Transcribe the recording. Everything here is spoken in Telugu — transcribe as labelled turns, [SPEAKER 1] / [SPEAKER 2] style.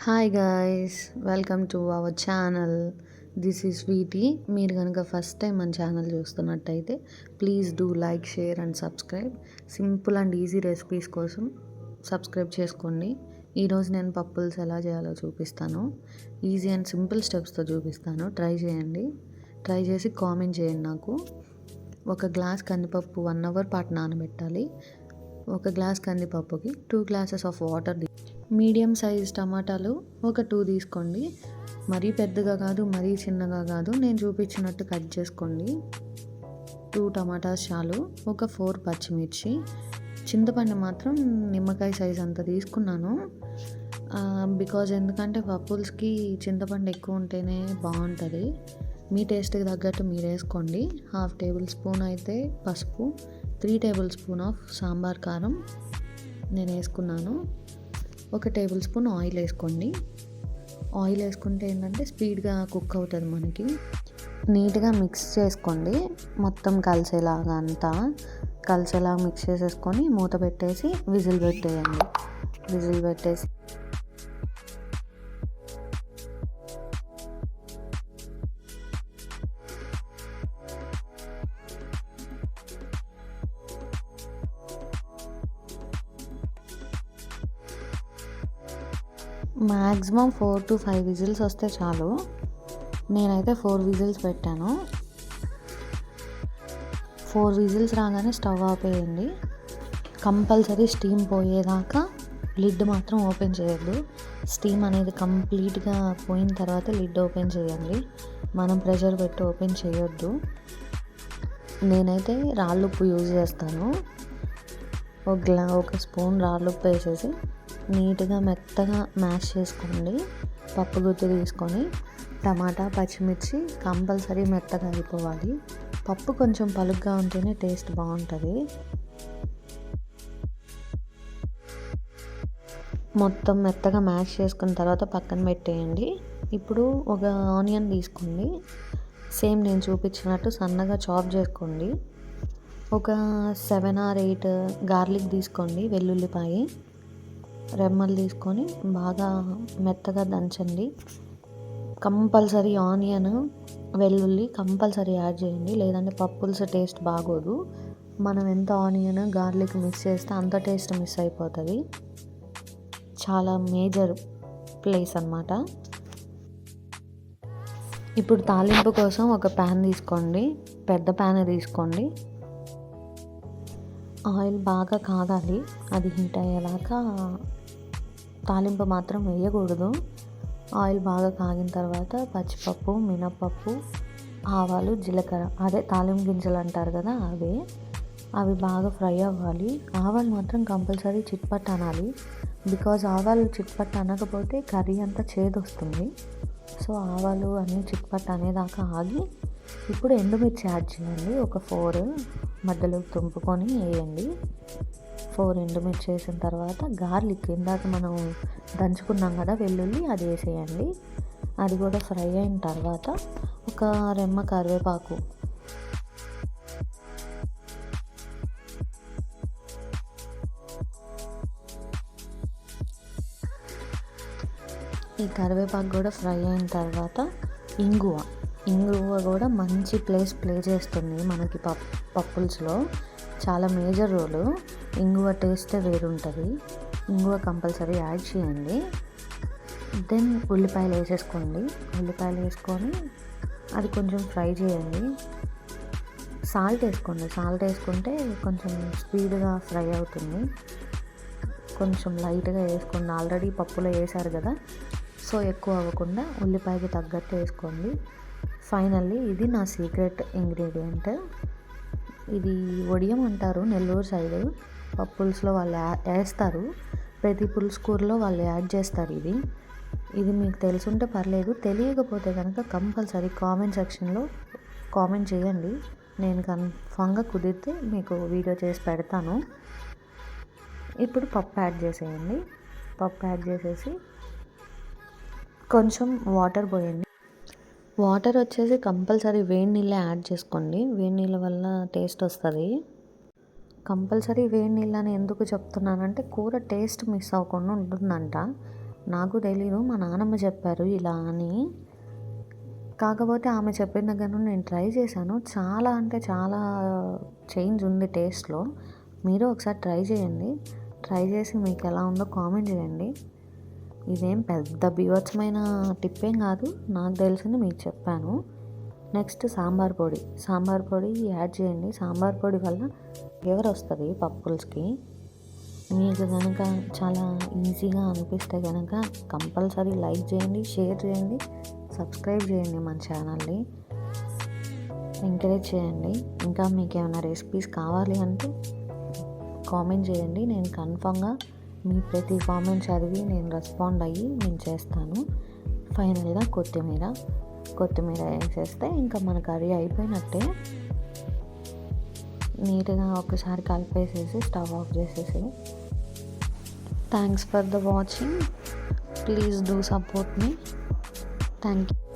[SPEAKER 1] Hi guys, welcome to our channel. This is Sweety. మీరు కనుక ఫస్ట్ టైం మన ఛానల్ చూస్తున్నట్టయితే please do like, share and subscribe. Simple and easy recipes కోసం సబ్స్క్రైబ్ చేసుకోండి. ఈరోజు నేను పప్పుల్స్ ఎలా చేయాలో చూపిస్తాను. ఈజీ అండ్ సింపుల్ స్టెప్స్తో చూపిస్తాను. ట్రై చేయండి. ట్రై చేసి కామెంట్ చేయండి నాకు. ఒక గ్లాస్ కందిపప్పు 1 అవర్ పాటు నానబెట్టాలి. ఒక గ్లాస్ కందిపప్పుకి 2 glasses of water. Medium size టమాటాలు ఒక 2 తీసుకోండి. మరీ పెద్దగా కాదు, మరీ చిన్నగా కాదు. నేను చూపించినట్టు కట్ చేసుకోండి. 2 టమాటాస్ చాలు. ఒక 4 పచ్చిమిర్చి. చింతపండు మాత్రం నిమ్మకాయ సైజ్ అంత తీసుకున్నాను. ఎందుకంటే పప్పుల్స్కి చింతపండు ఎక్కువ ఉంటేనే బాగుంటుంది. మీ టేస్ట్కి తగ్గట్టు మీరు వేసుకోండి. 1/2 టేబుల్ స్పూన్ అయితే పసుపు, 3 టేబుల్ స్పూన్ ఆఫ్ సాంబార్ కారం నేను వేసుకున్నాను. 1 టేబుల్ స్పూన్ ఆయిల్ వేసుకోండి. ఆయిల్ వేసుకుంటే ఏంటంటే స్పీడ్గా కుక్ అవుతుంది మనకి. నీట్గా మిక్స్ చేసుకోండి. మొత్తం కలిసేలాగా మిక్స్ చేసేసుకొని మూత పెట్టేసి విజిల్ పెట్టేయండి. విజిల్ పెట్టేసి మ్యాక్సిమం 4 to 5 విజిల్స్ వస్తే చాలు. నేనైతే 4 విజిల్స్ పెట్టాను. 4 విజిల్స్ రాగానే స్టవ్ ఆపేయండి. కంపల్సరీ స్టీమ్ పోయేదాకా లిడ్ మాత్రం ఓపెన్ చేయొద్దు. స్టీమ్ అనేది కంప్లీట్గా పోయిన తర్వాత లిడ్ ఓపెన్ చేయండి. మనం ప్రెషర్ పెట్టి ఓపెన్ చేయొద్దు. నేనైతే రాళ్ళుప్పు యూజ్ చేస్తాను. ఒక స్పూన్ రాళ్ళుప్పు వేసేసి నీట్గా మెత్తగా మ్యాష్ చేసుకోండి. పప్పు గుత్తి తీసుకొని టమాటా, పచ్చిమిర్చి కంపల్సరీ మెత్తగా అయిపోవాలి. పప్పు కొంచెం పలుగ్గా ఉంటేనే టేస్ట్ బాగుంటుంది. మొత్తం మెత్తగా మ్యాష్ చేసుకున్న తర్వాత పక్కన పెట్టేయండి. ఇప్పుడు ఒక ఆనియన్ తీసుకోండి. సేమ్ నేను చూపించినట్టు సన్నగా చాప్ చేసుకోండి. ఒక 7 or 8 గార్లిక్ తీసుకోండి. వెల్లుల్లిపాయ రెమ్మలు తీసుకొని బాగా మెత్తగా దంచండి. కంపల్సరీ ఆనియన్, వెల్లుల్లి కంపల్సరీ యాడ్ చేయండి. లేదంటే పప్పుల్స్ టేస్ట్ బాగోదు. మనం ఎంత ఆనియన్, గార్లిక్ మిక్స్ చేస్తే అంత టేస్ట్ మిస్ అయిపోతుంది. చాలా మేజర్ ప్లేస్ అన్నమాట. ఇప్పుడు తాలింపు కోసం ఒక ప్యాన్ తీసుకోండి. పెద్ద ప్యాన్ తీసుకోండి. ఆయిల్ బాగా కాగాలి. అది హీట్ అయ్యేలాగా తాలింపు మాత్రం వేయకూడదు. ఆయిల్ బాగా కాగిన తర్వాత పచ్చిపప్పు, మినప్పప్పు, ఆవాలు, జీలకర్ర, అదే తాలింపు గింజలు అంటారు కదా, అవి బాగా ఫ్రై అవ్వాలి. ఆవాలు మాత్రం కంపల్సరీ చిట్పట్ అనాలి. ఆవాలు చిట్పట్ అనకపోతే కర్రీ అంతా చేదు వస్తుంది. సో ఆవాలు అన్నీ చిట్పట్ అనేదాకా ఆగి ఇప్పుడు ఎండుమిర్చి యాడ్ చేయండి. ఒక 4 మధ్యలో తుంపుకొని వేయండి. 4 ఎండుమిర్చి వేసిన తర్వాత గార్లిక్ ఇందాక మనం దంచుకున్నాం కదా వెల్లుల్లి, అది వేసేయండి. అది కూడా ఫ్రై అయిన తర్వాత ఒక రెమ్మ కరివేపాకు, ఈ కరివేపాకు కూడా ఫ్రై అయిన తర్వాత ఇంగువ కూడా మంచి ప్లే చేస్తుంది మనకి పప్పుల్స్లో. చాలా మేజర్ రోలు. ఇంగువ టేస్టే వేరుంటుంది. ఇంగువ కంపల్సరీ యాడ్ చేయండి. దెన్ ఉల్లిపాయలు వేసేసుకోండి. ఉల్లిపాయలు వేసుకొని అది కొంచెం ఫ్రై చేయండి. సాల్ట్ వేసుకోండి. సాల్ట్ వేసుకుంటే కొంచెం స్పీడ్గా ఫ్రై అవుతుంది. కొంచెం లైట్గా వేసుకోండి. ఆల్రెడీ పప్పులో వేసారు కదా, సో ఎక్కువ అవ్వకుండా ఉల్లిపాయకి తగ్గట్టు వేసుకోండి. ఫైనల్లీ ఇది నా సీక్రెట్ ఇంగ్రీడియంట్. ఇది వడియం అంటారు నెల్లూరు సైడ్. పప్పుల్స్లో వాళ్ళు వేస్తారు. ప్రతి పులుసు కూరలో వాళ్ళు యాడ్ చేస్తారు. ఇది మీకు తెలుసుంటే పర్లేదు, తెలియకపోతే కనుక కంపల్సరీ కామెంట్ సెక్షన్లో కామెంట్ చేయండి. నేను కన్ఫామ్గా కుదిరితే మీకు వీడియో చేసి పెడతాను. ఇప్పుడు పప్పు యాడ్ చేసేయండి. పప్పు యాడ్ చేసేసి కొంచెం వాటర్ పోయండి. వాటర్ వచ్చేసి కంపల్సరీ వేడి నీళ్ళే యాడ్ చేసుకోండి. వేడి నీళ్ళ వల్ల టేస్ట్ వస్తుంది. కంపల్సరీ వేడి నీళ్ళని ఎందుకు చెప్తున్నానంటే కూర టేస్ట్ మిస్ అవ్వకుండా ఉంటుందంట. నాకు తెలీదు, మా నాన్నమ్మ చెప్పారు ఇలా అని. కాకపోతే ఆమె చెప్పిన దగ్గర నుండి నేను ట్రై చేశాను. చాలా అంటే చాలా చేంజ్ ఉంది టేస్ట్‌లో. మీరు ఒకసారి ట్రై చేయండి. ట్రై చేసి మీకు ఎలా ఉందో కామెంట్ చేయండి. ఇదేం పెద్ద బీభత్సమైన టిప్పేం కాదు. నాకు తెలిసింది మీకు చెప్పాను. నెక్స్ట్ సాంబార్ పొడి. సాంబార్ పొడి యాడ్ చేయండి. సాంబార్ పొడి వల్ల ఫ్లేవర్ వస్తుంది పప్పుల్స్కి. మీకు కనుక చాలా ఈజీగా అనిపిస్తే కనుక కంపల్సరీ లైక్ చేయండి, షేర్ చేయండి, సబ్స్క్రైబ్ చేయండి మన ఛానల్ని. ఎంకరేజ్ చేయండి. ఇంకా మీకు ఏమైనా రెసిపీస్ కావాలి అంటే కామెంట్ చేయండి. నేను కన్ఫామ్గా మీ ప్రతి కామెంట్ చదివి నేను రెస్పాండ్ అయ్యి నేను చేస్తాను. ఫైనల్గా కొత్తిమీర వేసేస్తే ఇంకా మన కర్రీ అయిపోయినట్టే. నీట్గా ఒకసారి కలిపేసేసి స్టవ్ ఆఫ్ చేసేసి. Thanks for the watching. Please do support me. Thank you.